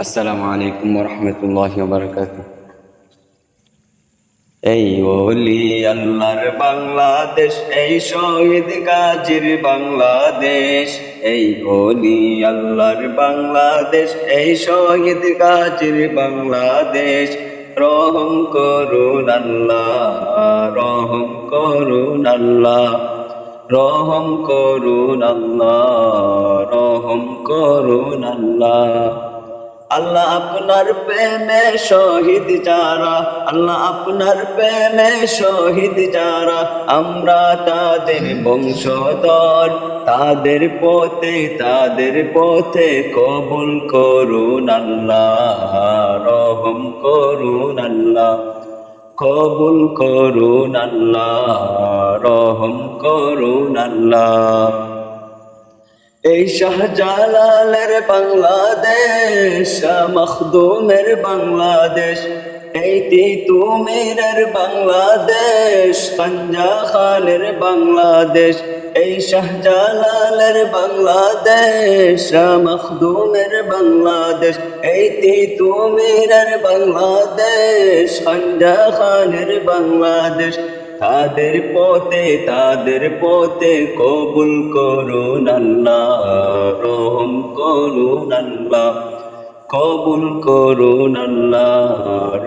আসসালামু আলাইকুম ওয়া রাহমাতুল্লাহি ওয়া বারাকাতুহু। এই ওলি আল্লাহর বাংলাদেশ, এই শহীদ গাজীর বাংলাদেশ। এই ওলি আল্লাহর বাংলাদেশ, এই শহীদ গাজীর বাংলাদেশ। রহম করুন আল্লাহ, রহম করুন আল্লাহ, রহম করুন আল্লাহ, রহম করুন আল্লাহ। আল্লাহ আপনার প্রেমে শহীদ যারা, আল্লাহ আপনার প্রেমে শহীদ যারা, আমরা তাদের বংশধর। তাদের পথে কবুল করুন আল্লাহ, রহম করুন আল্লাহ, কবুল করুন আল্লাহ, রহম করুন আল্লাহ। এই শাহজালালের বাংলাদেশ, শাহ মখদুমের বাংলাদেশ, এই তিতুমীরের বাংলাদেশ, খঞ্জা খানের বাংলাদেশ। এই শাহজালালের বাংলাদেশ, শাহ মখদুমের বাংলাদেশ, এই তিতুমীরের বাংলাদেশ, খঞ্জা খানের বাংলাদেশ। তাদের পথে কবুল করুন আল্লাহ, রহম করুন আল্লাহ, কবুল করুন আল্লাহ,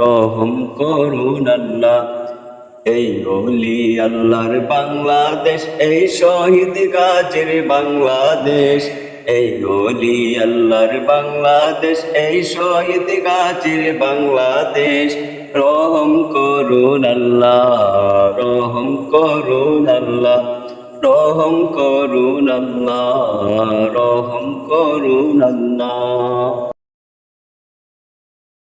রহম করুন আল্লাহ। এই ওলি আল্লাহর বাংলাদেশ, এই শহীদ গাজীর বাংলাদেশ। এই ওলি আল্লাহর বাংলাদেশ, এই শহীদ গাজীর বাংলাদেশ। রহম করুন আল্লাহ, রহম করুন আল্লাহ, রহম করুন আল্লাহ, রহম করুন আল্লাহ।